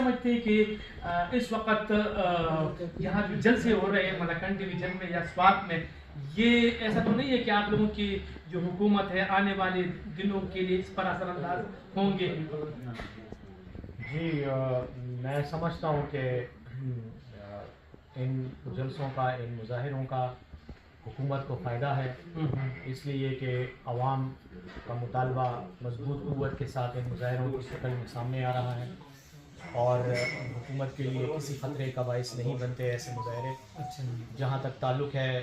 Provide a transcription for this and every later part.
سمجھتے ہیں کہ اس وقت یہاں جو جلسے ہو رہے ہیں ملاکنڈ ڈویژن میں یا سوات میں، یہ ایسا تو نہیں ہے کہ آپ لوگوں کی جو حکومت ہے آنے والے دنوں کے لیے اس پر اثر انداز ہوں گے؟ جی میں سمجھتا ہوں کہ ان جلسوں کا، ان مظاہروں کا حکومت کو فائدہ ہے، اس لیے کہ عوام کا مطالبہ مضبوط قوت کے ساتھ ان مظاہروں کی شکل میں سامنے آ رہا ہے، اور حکومت کے لیے کسی خطرے کا باعث نہیں بنتے ایسے مظاہرے۔ جہاں تک تعلق ہے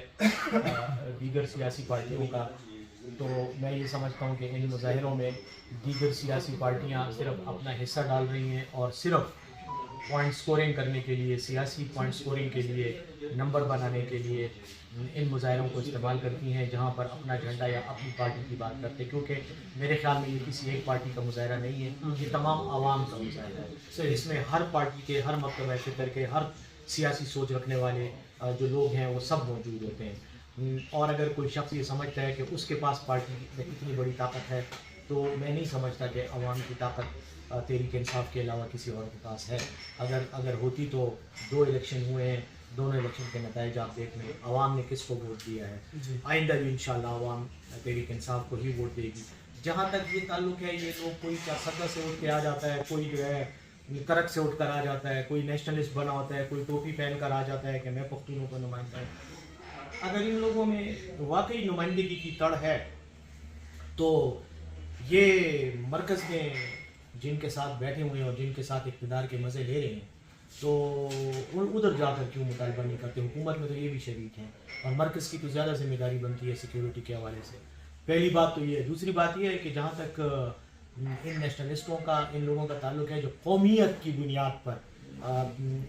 دیگر سیاسی پارٹیوں کا، تو میں یہ سمجھتا ہوں کہ ان مظاہروں میں دیگر سیاسی پارٹیاں صرف اپنا حصہ ڈال رہی ہیں اور صرف پوائنٹ سکورنگ کرنے کے لیے، سیاسی پوائنٹ سکورنگ کے لیے، نمبر بنانے کے لیے ان مظاہروں کو استعمال کرتی ہیں، جہاں پر اپنا جھنڈا یا اپنی پارٹی کی بات کرتے ہیں، کیونکہ میرے خیال میں یہ کسی ایک پارٹی کا مظاہرہ نہیں ہے، یہ تمام عوام کا مظاہرہ ہے۔ اس میں ہر پارٹی کے، ہر مکتبہ فکر کے، ہر سیاسی سوچ رکھنے والے جو لوگ ہیں وہ سب موجود ہوتے ہیں، اور اگر کوئی شخص یہ سمجھتا ہے کہ اس کے پاس پارٹی میں اتنی بڑی طاقت ہے، تو میں نہیں سمجھتا کہ عوام کی طاقت تحریک انصاف کے علاوہ کسی اور کے پاس ہے۔ اگر ہوتی تو 2 الیکشن ہوئے ہیں، دونوں الیکشن کے نتائج آپ دیکھ لیں، عوام نے کس کو ووٹ دیا ہے۔ آئندہ بھی انشاءاللہ عوام تحریک انصاف کو ہی ووٹ دے گی۔ جہاں تک یہ تعلق ہے، یہ لوگ کوئی سطح سے اٹھ کے آ جاتا ہے، کوئی جو ہے کرک سے اٹھ کر آ جاتا ہے، کوئی نیشنلسٹ بنا ہوتا ہے، کوئی ٹوپی پہن کر آ جاتا ہے کہ میں پختونوں کا نمائندہ ہوں۔ اگر ان لوگوں میں واقعی نمائندگی کی تڑ ہے تو یہ مرکز میں جن کے ساتھ بیٹھے ہوئے ہیں اور جن کے ساتھ اقتدار کے مزے لے رہے ہیں، تو ادھر جا کر کیوں مطالبہ نہیں کرتے؟ حکومت میں تو یہ بھی شریک ہیں، اور مرکز کی تو زیادہ ذمہ داری بنتی ہے سیکیورٹی کے حوالے سے۔ پہلی بات تو یہ ہے۔ دوسری بات یہ ہے کہ جہاں تک ان نیشنلسٹوں کا، ان لوگوں کا تعلق ہے جو قومیت کی بنیاد پر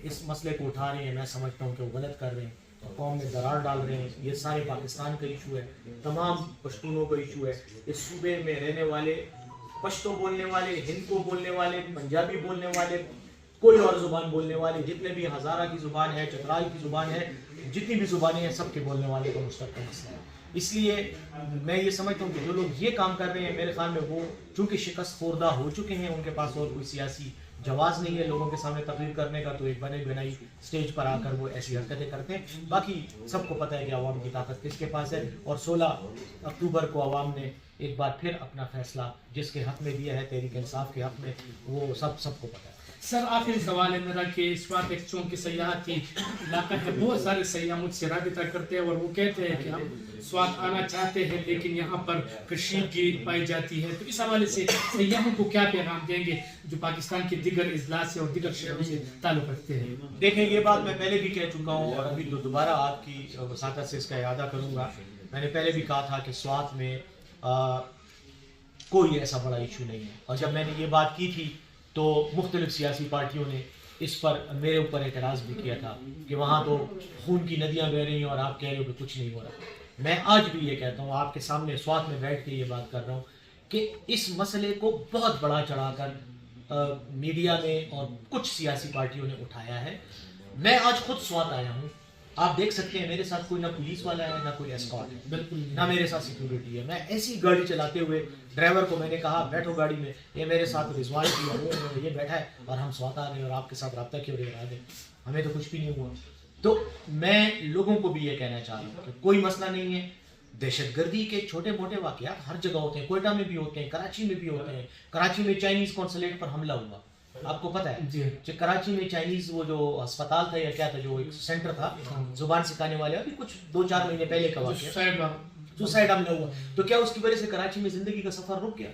اس مسئلے کو اٹھا رہے ہیں، میں سمجھتا ہوں کہ وہ غلط کر رہے ہیں، قوم میں درار ڈال رہے ہیں۔ یہ سارے پاکستان کا ایشو ہے، تمام پشتونوں کا ایشو ہے۔ اس صوبے میں رہنے والے، پشتو بولنے والے، ہند کو بولنے والے، پنجابی بولنے والے، کوئی اور زبان بولنے والے، جتنے بھی ہزارہ کی زبان ہے، چترال کی زبان ہے، جتنی بھی زبانیں ہیں، سب کے بولنے والے کا مشترکہ مسئلہ ہے۔ اس لیے میں یہ سمجھتا ہوں کہ جو لوگ یہ کام کر رہے ہیں، میرے خیال میں وہ چونکہ شکست خوردہ ہو چکے ہیں، ان کے پاس اور کوئی سیاسی جواز نہیں ہے لوگوں کے سامنے تقریر کرنے کا، تو ایک بنے بنائی سٹیج پر آ کر وہ ایسی حرکتیں کرتے ہیں۔ باقی سب کو پتہ ہے کہ عوام کی طاقت کس کے پاس ہے، اور 16 اکتوبر کو عوام نے ایک بار پھر اپنا فیصلہ جس کے حق میں دیا ہے، تحریک انصاف کے حق میں، وہ سب کو پتہ ہے۔ سر آخری سوال ہے میرا کہ سوات ایک چونکہ سیاحتی علاقہ ہے، بہت سارے سیاح مجھ سے رابطہ کرتے ہیں اور وہ کہتے ہیں کہ ہم سوات آنا چاہتے ہیں لیکن یہاں پر کشیدگی پائی جاتی ہے، تو اس حوالے سے سیاحوں کو کیا پیغام دیں گے جو پاکستان کے دیگر اضلاع سے اور دیگر شہروں سے تعلق رکھتے ہیں؟ دیکھیں، یہ بات میں پہلے بھی کہہ چکا ہوں اور ابھی دوبارہ آپ کی وساطت سے اس کا اعادہ کروں گا۔ میں نے پہلے بھی کہا تھا کہ سوات میں کوئی ایسا بڑا ایشو نہیں ہے، اور جب میں نے یہ بات کی تھی تو مختلف سیاسی پارٹیوں نے اس پر میرے اوپر اعتراض بھی کیا تھا کہ وہاں تو خون کی ندیاں بہہ رہی ہیں اور آپ کہہ رہے ہو کہ کچھ نہیں ہو رہا۔ میں آج بھی یہ کہتا ہوں، آپ کے سامنے سوات میں بیٹھ کے یہ بات کر رہا ہوں کہ اس مسئلے کو بہت بڑا چڑھا کر میڈیا نے اور کچھ سیاسی پارٹیوں نے اٹھایا ہے۔ میں آج خود سوات آیا ہوں، آپ دیکھ سکتے ہیں میرے ساتھ کوئی نہ پولیس والا ہے، نہ کوئی اسکارٹ ہے، بالکل نہ میرے ساتھ سیکیورٹی ہے۔ میں ایسی گاڑی چلاتے ہوئے ڈرائیور کو میں نے کہا بیٹھو گاڑی میں، یہ میرے ساتھ رضوان کی یہ بیٹھا ہے اور ہم سوات آ رہے ہیں اور آپ کے ساتھ رابطہ کیوں رہا دیں، ہمیں تو کچھ بھی نہیں ہوا۔ تو میں لوگوں کو بھی یہ کہنا چاہ رہا ہوں کہ کوئی مسئلہ نہیں ہے۔ دہشت گردی کے چھوٹے موٹے واقعات ہر جگہ ہوتے ہیں، کوئٹہ میں بھی ہوتے ہیں، کراچی میں بھی ہوتے ہیں۔ کراچی میں چائنیز قونصلیٹ پر حملہ ہوا، آپ کو پتہ ہے کہ کراچی میں چائنیز وہ جو ہسپتال تھا یا کیا تھا، جو ایک سینٹر تھا زبان سکھانے والے، ابھی کچھ 2-4 مہینے پہلے کا واقعہ، سوسائڈ حملہ ہوا، تو کیا اس کی وجہ سے کراچی میں زندگی کا سفر رک گیا؟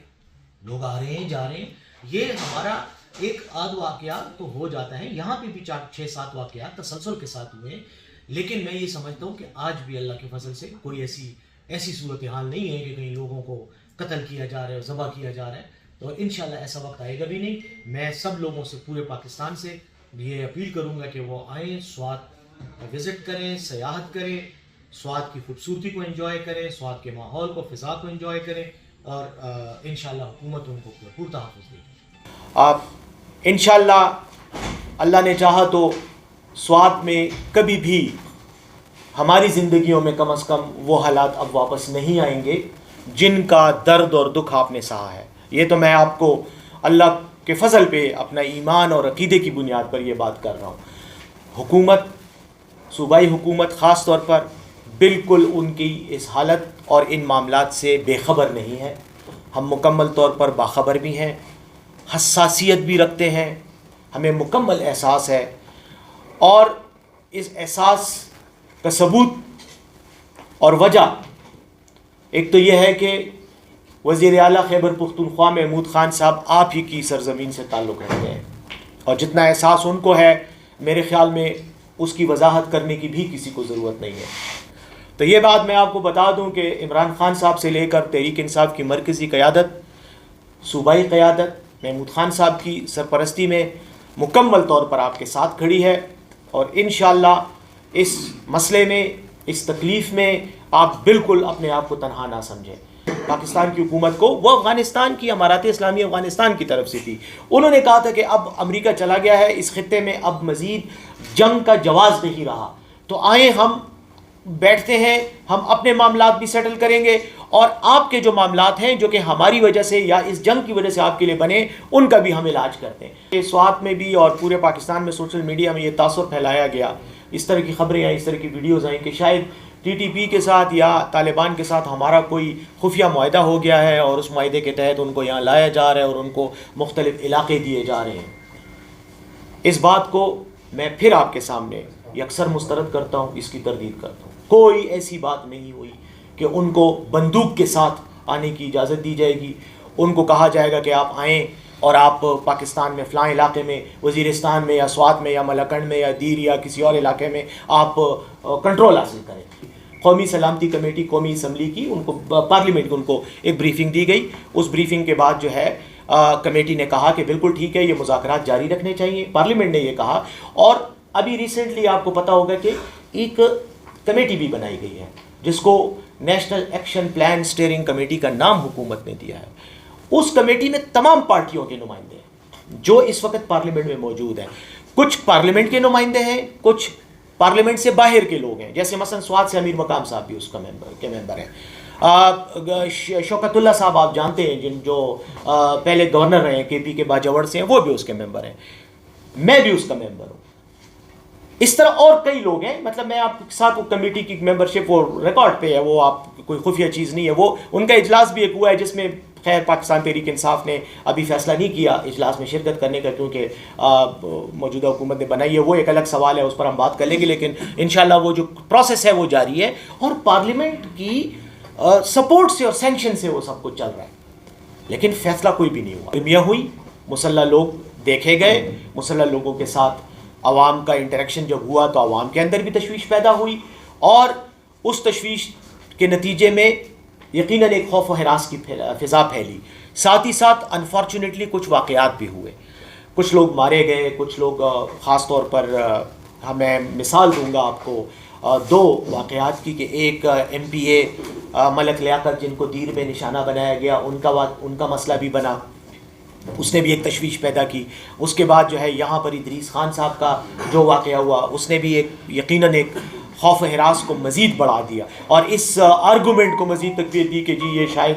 لوگ آ رہے ہیں، جا رہے ہیں۔ یہ ہمارا ایک آدھ واقعہ تو ہو جاتا ہے، یہاں پہ بھی 4-6-7 واقعات تسلسل کے ساتھ ہوئے ہیں، لیکن میں یہ سمجھتا ہوں کہ آج بھی اللہ کے فضل سے کوئی ایسی صورتحال نہیں ہے کہ کہیں لوگوں کو قتل کیا جا رہا ہے، ذبح کیا جا رہا ہے، تو انشاءاللہ ایسا وقت آئے گا بھی نہیں۔ میں سب لوگوں سے، پورے پاکستان سے یہ اپیل کروں گا کہ وہ آئیں، سوات وزٹ کریں، سیاحت کریں، سوات کی خوبصورتی کو انجوائے کریں، سوات کے ماحول کو، فضا کو انجوائے کریں، اور انشاءاللہ حکومت ان کو پور تحفظ دے گی۔ آپ انشاءاللہ اللہ نے چاہا تو سوات میں کبھی بھی ہماری زندگیوں میں کم از کم وہ حالات اب واپس نہیں آئیں گے جن کا درد اور دکھ آپ نے سہا ہے۔ یہ تو میں آپ کو اللہ کے فضل پہ اپنا ایمان اور عقیدے کی بنیاد پر یہ بات کر رہا ہوں. حکومت، صوبائی حکومت خاص طور پر بالکل ان کی اس حالت اور ان معاملات سے بے خبر نہیں ہے. ہم مکمل طور پر باخبر بھی ہیں، حساسیت بھی رکھتے ہیں، ہمیں مکمل احساس ہے، اور اس احساس کا ثبوت اور وجہ ایک تو یہ ہے کہ وزیر اعلیٰ خیبر پختونخوا محمود خان صاحب آپ ہی کی سرزمین سے تعلق رکھتے ہیں، اور جتنا احساس ان کو ہے میرے خیال میں اس کی وضاحت کرنے کی بھی کسی کو ضرورت نہیں ہے. تو یہ بات میں آپ کو بتا دوں کہ عمران خان صاحب سے لے کر تحریک انصاف کی مرکزی قیادت، صوبائی قیادت محمود خان صاحب کی سرپرستی میں مکمل طور پر آپ کے ساتھ کھڑی ہے، اور انشاءاللہ اس مسئلے میں، اس تکلیف میں آپ بالکل اپنے آپ کو تنہا نہ سمجھیں. پاکستان کی حکومت کو، وہ افغانستان کی، امارات اسلامی افغانستان کی طرف سے تھی، انہوں نے کہا تھا کہ اب امریکہ چلا گیا ہے اس خطے میں، اب مزید جنگ کا جواز نہیں رہا، تو آئیں ہم بیٹھتے ہیں، ہم اپنے معاملات بھی سیٹل کریں گے، اور آپ کے جو معاملات ہیں جو کہ ہماری وجہ سے یا اس جنگ کی وجہ سے آپ کے لیے بنے، ان کا بھی ہم علاج کرتے ہیں. سوات میں بھی اور پورے پاکستان میں سوشل میڈیا میں یہ تاثر پھیلایا گیا، اس طرح کی خبریں آئیں، اس طرح کی ویڈیوز آئیں کہ شاید ٹی ٹی پی کے ساتھ یا طالبان کے ساتھ ہمارا کوئی خفیہ معاہدہ ہو گیا ہے، اور اس معاہدے کے تحت ان کو یہاں لایا جا رہا ہے اور ان کو مختلف علاقے دیے جا رہے ہیں. اس بات کو میں پھر آپ کے سامنے یکسر مسترد کرتا ہوں، اس کی تردید کرتا ہوں. کوئی ایسی بات نہیں ہوئی کہ ان کو بندوق کے ساتھ آنے کی اجازت دی جائے گی، ان کو کہا جائے گا کہ آپ آئیں اور آپ پاکستان میں فلاں علاقے میں، وزیرستان میں یا سوات میں یا ملاکنڈ میں یا دیر یا کسی اور علاقے میں آپ کنٹرول حاصل کریں. قومی سلامتی کمیٹی، قومی اسمبلی کی، ان کو پارلیمنٹ کو ان کو ایک بریفنگ دی گئی. اس بریفنگ کے بعد جو ہے کمیٹی نے کہا کہ بالکل ٹھیک ہے، یہ مذاکرات جاری رکھنے چاہیے. پارلیمنٹ نے یہ کہا، اور ابھی ریسنٹلی آپ کو پتہ ہوگا کہ ایک کمیٹی بھی بنائی گئی ہے جس کو national action plan steering committee کا نام حکومت نے دیا ہے. اس کمیٹی میں تمام پارٹیوں کے نمائندے ہیں جو اس وقت پارلیمنٹ میں موجود ہیں. کچھ پارلیمنٹ کے نمائندے ہیں، کچھ پارلیمنٹ سے باہر کے لوگ ہیں، جیسے مثلا سوات سے امیر مقام صاحب بھی اس کا ممبر ہیں. شوکت اللہ صاحب آپ جانتے ہیں، جو پہلے گورنر رہے ہیں کے پی کے باجوڑ سے ہیں، وہ بھی اس کے ممبر ہیں. میں بھی اس کا ممبر ہوں. اس طرح اور کئی لوگ ہیں. مطلب میں آپ کے ساتھ وہ کمیٹی کی ممبرشپ وہ ریکارڈ پہ ہے، وہ آپ کوئی خفیہ چیز نہیں ہے. وہ ان کا اجلاس بھی ایک ہوا ہے جس میں خیر پاکستان تحریک انصاف نے ابھی فیصلہ نہیں کیا اجلاس میں شرکت کرنے کا، کیونکہ موجودہ حکومت نے بنائی ہے. وہ ایک الگ سوال ہے، اس پر ہم بات کر لیں گے، لیکن انشاءاللہ وہ جو پروسیس ہے وہ جاری ہے، اور پارلیمنٹ کی سپورٹ سے اور سینکشن سے وہ سب کچھ چل رہا ہے. لیکن فیصلہ کوئی بھی نہیں ہوا. گرمیاں ہوئی، مسلح لوگ دیکھے گئے، مسلح لوگوں کے ساتھ عوام کا انٹریکشن جب ہوا تو عوام کے اندر بھی تشویش پیدا ہوئی، اور اس تشویش کے نتیجے میں یقیناً ایک خوف و ہراس کی فضا پھیلی. ساتھ ہی ساتھ انفارچونیٹلی کچھ واقعات بھی ہوئے، کچھ لوگ مارے گئے، کچھ لوگ خاص طور پر میں مثال دوں گا آپ کو 2 واقعات کی، کہ ایک ایم پی اے ملک لیاقت جن کو دیر میں نشانہ بنایا گیا، ان کا مسئلہ بھی بنا، اس نے بھی ایک تشویش پیدا کی. اس کے بعد جو ہے یہاں پر ادریس خان صاحب کا جو واقعہ ہوا، اس نے بھی ایک یقیناً ایک خوف و ہراس کو مزید بڑھا دیا، اور اس آرگومنٹ کو مزید تقویت دی کہ جی یہ شاید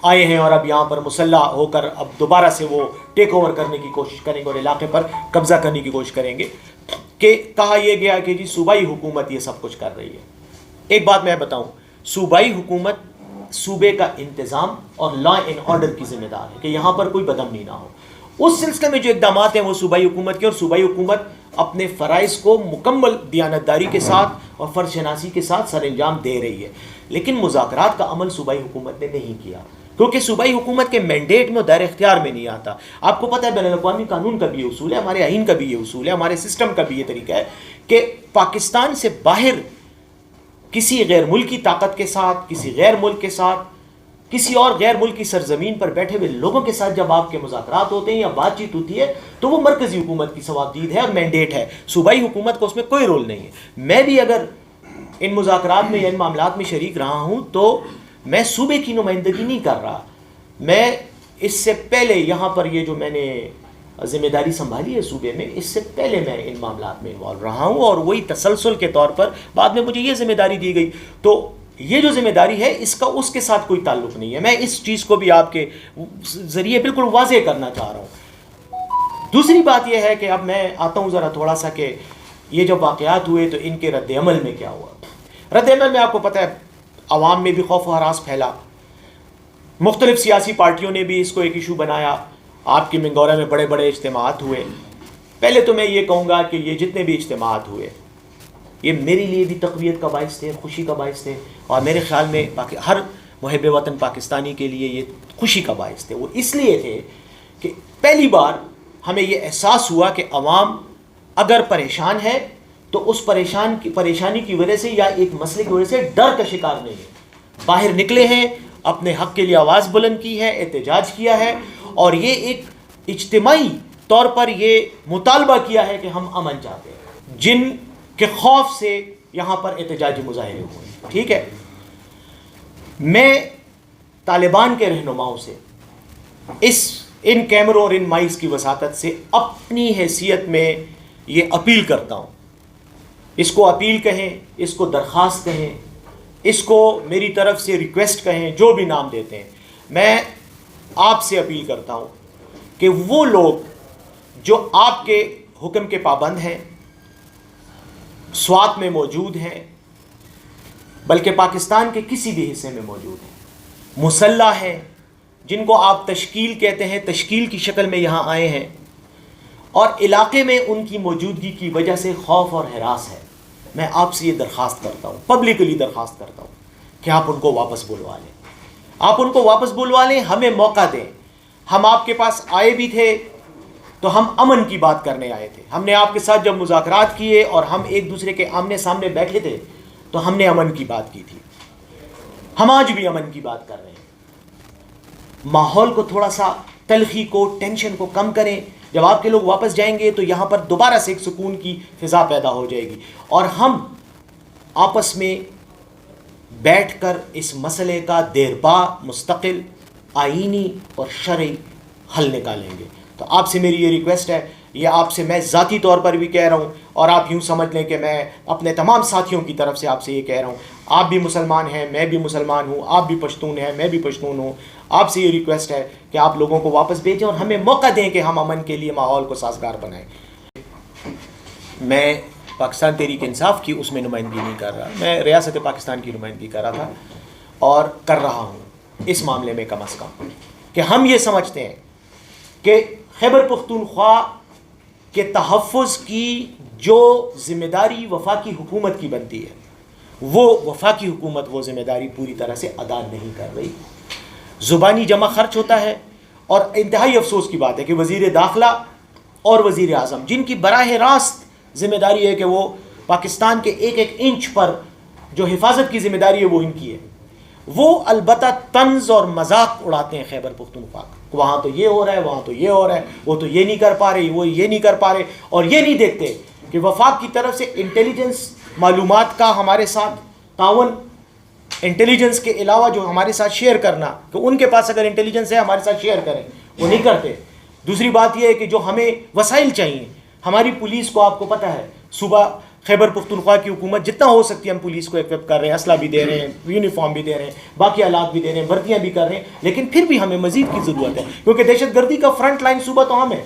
آئے ہیں اور اب یہاں پر مسلح ہو کر اب دوبارہ سے وہ ٹیک اوور کرنے کی کوشش کریں گے اور علاقے پر قبضہ کرنے کی کوشش کریں گے. کہ کہا یہ گیا کہ جی صوبائی حکومت یہ سب کچھ کر رہی ہے. ایک بات میں بتاؤں، صوبائی حکومت صوبے کا انتظام اور لا اینڈ آرڈر کی ذمہ دار ہے کہ یہاں پر کوئی بدامنی نہ ہو. اس سلسلے میں جو اقدامات ہیں وہ صوبائی حکومت کے، اور صوبائی حکومت اپنے فرائض کو مکمل دیانتداری کے ساتھ اور فرض شناسی کے ساتھ سر انجام دے رہی ہے. لیکن مذاکرات کا عمل صوبائی حکومت نے نہیں کیا، کیونکہ صوبائی حکومت کے مینڈیٹ میں دائرہ اختیار میں نہیں آتا. آپ کو پتہ ہے بین الاقوامی قانون کا بھی یہ اصول ہے، ہمارے آئین کا بھی یہ اصول ہے، ہمارے سسٹم کا بھی یہ طریقہ ہے کہ پاکستان سے باہر کسی غیر ملکی طاقت کے ساتھ، کسی غیر ملک کے ساتھ، کسی اور غیر ملک کی سرزمین پر بیٹھے ہوئے لوگوں کے ساتھ جب آپ کے مذاکرات ہوتے ہیں یا بات چیت ہوتی ہے تو وہ مرکزی حکومت کی ثوابدید ہے اور مینڈیٹ ہے. صوبائی حکومت کو اس میں کوئی رول نہیں ہے. میں بھی اگر ان مذاکرات میں یا ان معاملات میں شریک رہا ہوں تو میں صوبے کی نمائندگی نہیں کر رہا. میں اس سے پہلے یہاں پر یہ جو میں نے ذمہ داری سنبھالی ہے صوبے میں، اس سے پہلے میں ان معاملات میں انوالو رہا ہوں، اور وہی تسلسل کے طور پر بعد میں مجھے یہ ذمہ داری دی گئی. تو یہ جو ذمہ داری ہے اس کا اس کے ساتھ کوئی تعلق نہیں ہے. میں اس چیز کو بھی آپ کے ذریعے بالکل واضح کرنا چاہ رہا ہوں دوسری بات یہ ہے کہ اب میں آتا ہوں ذرا تھوڑا سا کہ یہ جب واقعات ہوئے تو ان کے رد عمل میں کیا ہوا۔ رد عمل میں آپ کو پتہ ہے عوام میں بھی خوف و ہراس پھیلا، مختلف سیاسی پارٹیوں نے بھی اس کو ایک ایشو بنایا، آپ کی منگورہ میں بڑے بڑے اجتماعات ہوئے۔ پہلے تو میں یہ کہوں گا کہ یہ جتنے بھی اجتماعات ہوئے یہ میرے لیے بھی تقویت کا باعث تھے، خوشی کا باعث تھے، اور میرے خیال میں ہر محب وطن پاکستانی کے لیے یہ خوشی کا باعث تھے۔ وہ اس لیے تھے کہ پہلی بار ہمیں یہ احساس ہوا کہ عوام اگر پریشان ہے تو اس پریشانی کی وجہ سے یا ایک مسئلے کی وجہ سے ڈر کا شکار نہیں ہے، باہر نکلے ہیں، اپنے حق کے لیے آواز بلند کی ہے، احتجاج کیا ہے، اور یہ ایک اجتماعی طور پر یہ مطالبہ کیا ہے کہ ہم امن چاہتے ہیں، جن کے خوف سے یہاں پر احتجاجی مظاہرے ہوئے۔ ٹھیک ہے، میں طالبان کے رہنماؤں سے ان کیمروں اور ان مائکس کی وساطت سے اپنی حیثیت میں یہ اپیل کرتا ہوں، اس کو اپیل کہیں، اس کو درخواست کہیں، اس کو میری طرف سے ریکویسٹ کہیں، جو بھی نام دیتے ہیں، میں آپ سے اپیل کرتا ہوں کہ وہ لوگ جو آپ کے حکم کے پابند ہیں، سوات میں موجود ہیں، بلکہ پاکستان کے کسی بھی حصے میں موجود ہیں، مسلح ہیں، جن کو آپ تشکیل کہتے ہیں، تشکیل کی شکل میں یہاں آئے ہیں، اور علاقے میں ان کی موجودگی کی وجہ سے خوف اور ہراس ہے، میں آپ سے یہ درخواست کرتا ہوں، پبلکلی درخواست کرتا ہوں کہ آپ ان کو واپس بلوا لیں، آپ ان کو واپس بلوا لیں، ہمیں موقع دیں۔ ہم آپ کے پاس آئے بھی تھے تو ہم امن کی بات کرنے آئے تھے، ہم نے آپ کے ساتھ جب مذاکرات کیے اور ہم ایک دوسرے کے آمنے سامنے بیٹھے تھے تو ہم نے امن کی بات کی تھی، ہم آج بھی امن کی بات کر رہے ہیں۔ ماحول کو تھوڑا سا، تلخی کو، ٹینشن کو کم کریں، جب آپ کے لوگ واپس جائیں گے تو یہاں پر دوبارہ سے ایک سکون کی فضا پیدا ہو جائے گی، اور ہم آپس میں بیٹھ کر اس مسئلے کا دیرپا، مستقل، آئینی اور شرعی حل نکالیں گے۔ تو آپ سے میری یہ ریکویسٹ ہے، یہ آپ سے میں ذاتی طور پر بھی کہہ رہا ہوں، اور آپ یوں سمجھ لیں کہ میں اپنے تمام ساتھیوں کی طرف سے آپ سے یہ کہہ رہا ہوں، آپ بھی مسلمان ہیں، میں بھی مسلمان ہوں، آپ بھی پشتون ہیں، میں بھی پشتون ہوں، آپ سے یہ ریکویسٹ ہے کہ آپ لوگوں کو واپس بھیجیں اور ہمیں موقع دیں کہ ہم امن کے لیے ماحول کو سازگار بنائیں۔ میں پاکستان تحریک انصاف کی اس میں نمائندگی نہیں کر رہا، میں ریاست پاکستان کی نمائندگی کر رہا تھا، اور کر رہا ہوں اس معاملے میں کم از کم، کہ ہم یہ سمجھتے ہیں کہ خیبر پختونخوا کے تحفظ کی جو ذمہ داری وفاقی حکومت کی بنتی ہے، وہ وفاقی حکومت وہ ذمہ داری پوری طرح سے ادا نہیں کر رہی۔ زبانی جمع خرچ ہوتا ہے، اور انتہائی افسوس کی بات ہے کہ وزیر داخلہ اور وزیر اعظم، جن کی براہ راست ذمہ داری ہے کہ وہ پاکستان کے ایک ایک انچ پر جو حفاظت کی ذمہ داری ہے وہ ان کی ہے، وہ البتہ طنز اور مذاق اڑاتے ہیں خیبر پختونخوا کا، وہاں تو یہ ہو رہا ہے، وہاں تو یہ ہو رہا ہے، وہ تو یہ نہیں کر پا رہے، وہ یہ نہیں کر پا رہے، اور یہ نہیں دیکھتے کہ وفاق کی طرف سے انٹیلیجنس معلومات کا ہمارے ساتھ تعاون، انٹیلیجنس کے علاوہ جو ہمارے ساتھ شیئر کرنا، کہ ان کے پاس اگر انٹیلیجنس ہے ہمارے ساتھ شیئر کریں، وہ نہیں کرتے۔ دوسری بات یہ ہے کہ جو ہمیں وسائل چاہیے، ہماری پولیس کو آپ کو پتہ ہے، صوبہ خیبر پختونخوا کی حکومت جتنا ہو سکتی ہے ہم پولیس کو ایکوپ کر رہے ہیں، اسلحہ بھی دے رہے ہیں، یونیفارم بھی دے رہے ہیں، باقی آلات بھی دے رہے ہیں، بھرتیاں بھی کر رہے ہیں، لیکن پھر بھی ہمیں مزید کی ضرورت ہے، کیونکہ دہشت گردی کا فرنٹ لائن صوبہ تو ہم ہے۔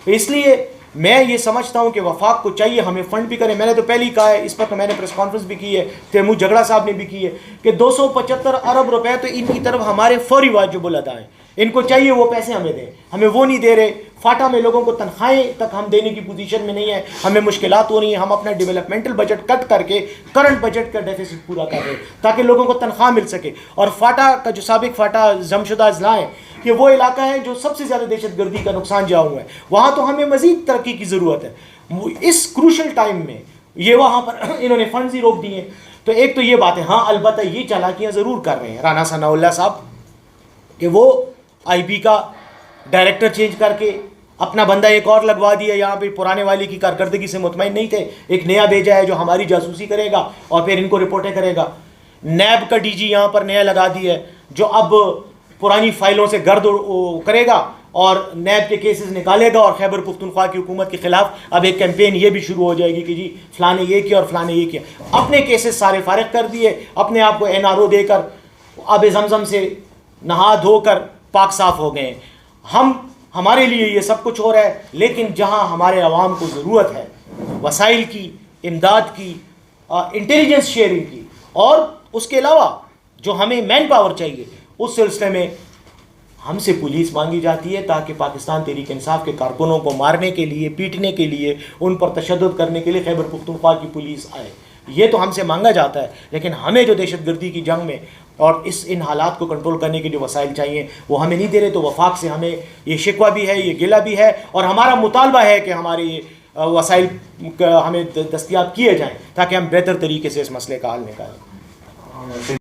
اس لیے میں یہ سمجھتا ہوں کہ وفاق کو چاہیے ہمیں فنڈ بھی کریں۔ میں نے تو پہلے ہی کہا ہے، اس پر تو میں نے پریس کانفرنس بھی کی ہے، تیمور جھگڑا صاحب نے بھی کی ہے، کہ 275 ارب روپے تو ان کی طرف ہمارے فوری واجب الادا ہیں، ان کو چاہیے وہ پیسے ہمیں دیں، ہمیں وہ نہیں دے رہے۔ فاٹا میں لوگوں کو تنخواہیں تک ہم دینے کی پوزیشن میں نہیں ہے، ہمیں مشکلات ہو رہی ہیں، ہم اپنا ڈیولپمنٹل بجٹ کٹ کر کے کرنٹ بجٹ کا ڈیفیسٹ پورا کر رہے ہیں تاکہ لوگوں کو تنخواہ مل سکے۔ اور فاٹا کا جو سابق فاٹا ضم شدہ اضلاع ہے، یہ وہ علاقہ ہے جو سب سے زیادہ دہشت گردی کا نقصان جا ہوا ہے، وہاں تو ہمیں مزید ترقی کی ضرورت ہے۔ اس کروشل ٹائم میں یہ وہاں پر انہوں نے فنڈز ہی روک دیے۔ تو ایک تو یہ بات ہے، ہاں البتہ یہ چالاکیاں ضرور کر رہے ہیں رانا ثناء اللہ صاحب، کہ وہ آئی بی کا ڈائریکٹر چینج کر کے اپنا بندہ ایک اور لگوا دیا، یہاں پہ پرانے والی کی کارکردگی سے مطمئن نہیں تھے، ایک نیا بھیجا ہے جو ہماری جاسوسی کرے گا اور پھر ان کو رپورٹیں کرے گا۔ نیب کا ڈی جی یہاں پر نیا لگا دیا ہے جو اب پرانی فائلوں سے گرد کرے گا اور نیب کے کیسز نکالے گا، اور خیبر پختونخوا کی حکومت کے خلاف اب ایک کیمپین یہ بھی شروع ہو جائے گی کہ جی فلاں نے یہ کیا اور فلاں نے یہ کیا۔ اپنے کیسز سارے فارغ کر دیے، اپنے آپ کو این آر او دے کر آب زمزم سے نہا دھو کر پاک صاف ہو گئے ہیں۔ ہم ہمارے لیے یہ سب کچھ ہو رہا ہے، لیکن جہاں ہمارے عوام کو ضرورت ہے وسائل کی، امداد کی، انٹیلیجنس شیئرنگ کی، اور اس کے علاوہ جو ہمیں مین پاور چاہیے، اس سلسلے میں ہم سے پولیس مانگی جاتی ہے تاکہ پاکستان تحریک انصاف کے کارکنوں کو مارنے کے لیے، پیٹنے کے لیے، ان پر تشدد کرنے کے لیے خیبر پختونخوا کی پولیس آئے. یہ تو ہم سے مانگا جاتا ہے، لیکن ہمیں جو دہشت گردی کی جنگ میں اور ان حالات کو کنٹرول کرنے کے جو وسائل چاہیے وہ ہمیں نہیں دے رہے. تو وفاق سے ہمیں یہ شکوہ بھی ہے، یہ گلہ بھی ہے، اور ہمارا مطالبہ ہے کہ ہمارے یہ وسائل ہمیں دستیاب کیے جائیں تاکہ ہم بہتر طریقے سے اس مسئلے کا حل نکالیں.